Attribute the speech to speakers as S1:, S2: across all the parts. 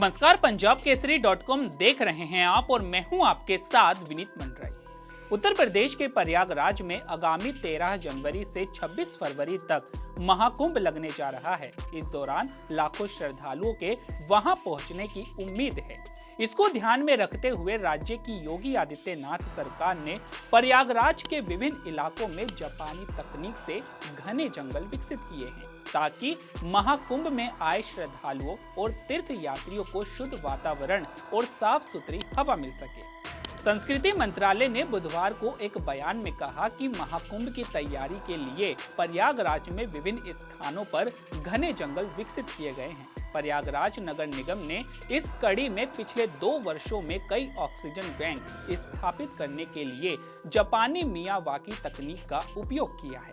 S1: नमस्कार, पंजाब केसरी .com देख रहे हैं आप और मैं हूं आपके साथ विनीत मंडराई। उत्तर प्रदेश के प्रयागराज में आगामी 13 जनवरी से 26 फरवरी तक महाकुंभ लगने जा रहा है। इस दौरान लाखों श्रद्धालुओं के वहां पहुंचने की उम्मीद है। इसको ध्यान में रखते हुए राज्य की योगी आदित्यनाथ सरकार ने प्रयागराज के विभिन्न इलाकों में जापानी तकनीक से घने जंगल विकसित किए हैं ताकि महाकुंभ में आए श्रद्धालुओं और तीर्थ यात्रियों को शुद्ध वातावरण और साफ सुथरी हवा मिल सके। संस्कृति मंत्रालय ने बुधवार को एक बयान में कहा कि महाकुंभ की तैयारी के लिए प्रयागराज में विभिन्न स्थानों पर घने जंगल विकसित किए गए हैं। प्रयागराज नगर निगम ने इस कड़ी में पिछले 2 वर्षों में कई ऑक्सीजन बैंक स्थापित करने के लिए जापानी मियावाकी तकनीक का उपयोग किया है।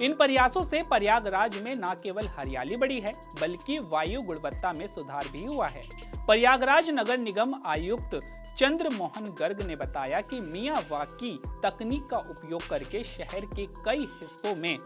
S1: इन प्रयासों से प्रयागराज में न केवल हरियाली बढ़ी है बल्कि वायु गुणवत्ता में सुधार भी हुआ है। प्रयागराज नगर निगम आयुक्त चंद्र मोहन गर्ग ने बताया कि मियावाकी तकनीक का उपयोग करके शहर के कई हिस्सों में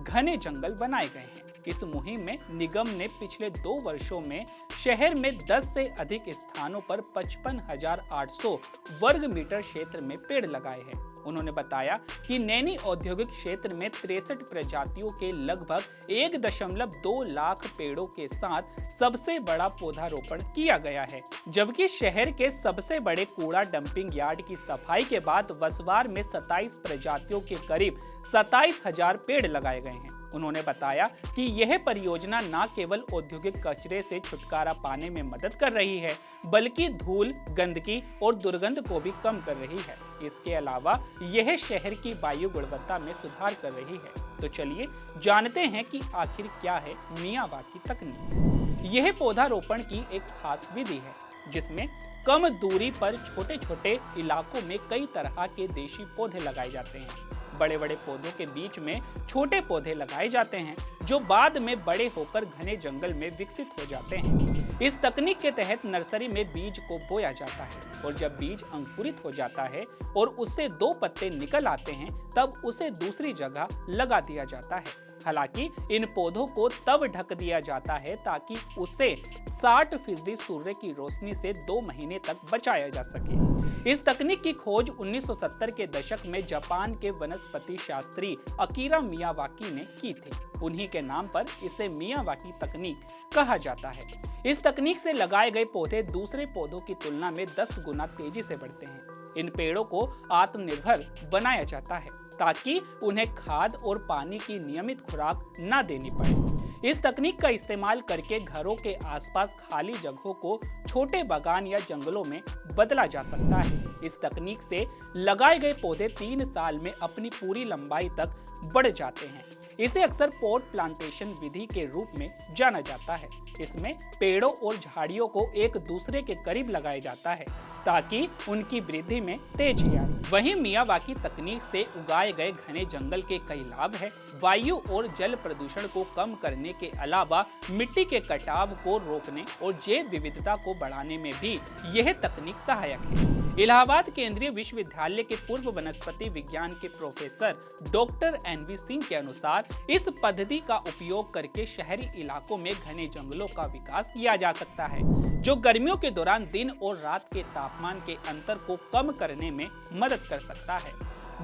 S1: घने जंगल बनाए गए हैं। इस मुहिम में निगम ने पिछले 2 वर्षों में शहर में 10 से अधिक स्थानों पर 55,800 वर्ग मीटर क्षेत्र में पेड़ लगाए हैं। उन्होंने बताया कि नैनी औद्योगिक क्षेत्र में 63 प्रजातियों के लगभग 1.2 लाख पेड़ों के साथ सबसे बड़ा पौधारोपण किया गया है, जबकि शहर के सबसे बड़े कूड़ा डंपिंग यार्ड की सफाई के बाद वसवार में 27 प्रजातियों के करीब 27,000 पेड़ लगाए गए हैं। उन्होंने बताया कि यह परियोजना न केवल औद्योगिक कचरे से छुटकारा पाने में मदद कर रही है बल्कि धूल, गंदगी और दुर्गंध को भी कम कर रही है। इसके अलावा यह शहर की वायु गुणवत्ता में सुधार कर रही है। तो चलिए जानते हैं कि आखिर क्या है मियावाकी तकनीक। यह पौधारोपण की एक खास विधि है जिसमें कम दूरी पर छोटे छोटे इलाकों में कई तरह के देशी पौधे लगाए जाते हैं। बड़े बड़े पौधों के बीच में छोटे पौधे लगाए जाते हैं जो बाद में बड़े होकर घने जंगल में विकसित हो जाते हैं। इस तकनीक के तहत नर्सरी में बीज को बोया जाता है और जब बीज अंकुरित हो जाता है और उससे 2 पत्ते निकल आते हैं तब उसे दूसरी जगह लगा दिया जाता है। हालांकि इन पौधों को तब ढक दिया जाता है ताकि उसे 60% सूर्य की रोशनी से 2 महीने तक बचाया जा सके। इस तकनीक की खोज 1970 के दशक में जापान के वनस्पति शास्त्री अकीरा मियावाकी ने की थी। उन्हीं के नाम पर इसे मियावाकी तकनीक कहा जाता है। इस तकनीक से लगाए गए पौधे दूसरे पौधों की तुलना में 10 गुना तेजी से बढ़ते हैं। इन पेड़ों को आत्मनिर्भर बनाया जाता है ताकि उन्हें खाद और पानी की नियमित खुराक न देनी पड़े। इस तकनीक का इस्तेमाल करके घरों के आसपास खाली जगहों को छोटे बागान या जंगलों में बदला जा सकता है। इस तकनीक से लगाए गए पौधे 3 साल में अपनी पूरी लंबाई तक बढ़ जाते हैं। इसे अक्सर पॉट प्लांटेशन विधि के रूप में जाना जाता है। इसमें पेड़ों और झाड़ियों को एक दूसरे के करीब लगाया जाता है ताकि उनकी वृद्धि में तेजी आए। वहीं मियावाकी तकनीक से उगाए गए घने जंगल के कई लाभ हैं। वायु और जल प्रदूषण को कम करने के अलावा मिट्टी के कटाव को रोकने और जैव विविधता को बढ़ाने में भी यह तकनीक सहायक है। इलाहाबाद केंद्रीय विश्वविद्यालय के पूर्व वनस्पति विज्ञान के प्रोफेसर डॉक्टर NV सिंह के अनुसार इस पद्धति का उपयोग करके शहरी इलाकों में घने जंगलों का विकास किया जा सकता है जो गर्मियों के दौरान दिन और रात के तापमान के अंतर को कम करने में मदद कर सकता है।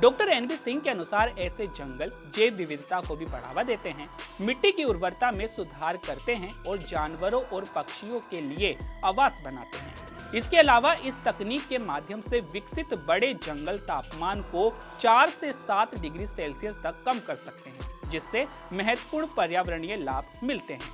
S1: डॉक्टर NV सिंह के अनुसार ऐसे जंगल जैव विविधता को भी बढ़ावा देते हैं, मिट्टी की उर्वरता में सुधार करते हैं और जानवरों और पक्षियों के लिए आवास बनाते हैं। इसके अलावा इस तकनीक के माध्यम से विकसित बड़े जंगल तापमान को 4 से 7 डिग्री सेल्सियस तक कम कर सकते हैं, जिससे महत्वपूर्ण पर्यावरणीय लाभ मिलते हैं।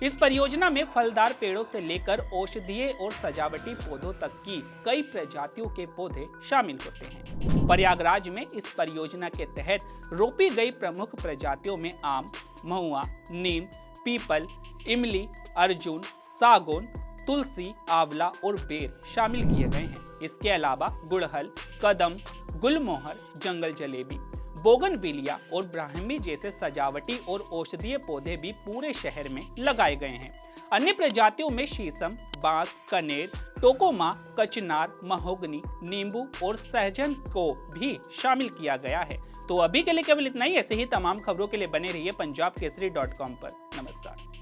S1: इस परियोजना में फलदार पेड़ों से लेकर औषधीय और सजावटी पौधों तक की कई प्रजातियों के पौधे शामिल होते हैं। प्रयागराज में इस परियोजना के तहत रोपी गई प्रमुख प्रजातियों में आम, महुआ, नीम, पीपल, इमली, अर्जुन, सागौन, तुलसी, आंवला और बेर शामिल किए गए हैं। इसके अलावा गुड़हल, कदम, गुलमोहर, जंगल जलेबी, बोगनविलिया और ब्राह्मी जैसे सजावटी और औषधीय पौधे भी पूरे शहर में लगाए गए हैं। अन्य प्रजातियों में शीशम, बांस, कनेर, टोकोमा, कचनार, महोगनी, नींबू और सहजन को भी शामिल किया गया है। तो अभी के लिए केवल इतना ही। ऐसे ही तमाम खबरों के लिए बने रहिए पंजाब केसरी .com पर। नमस्कार।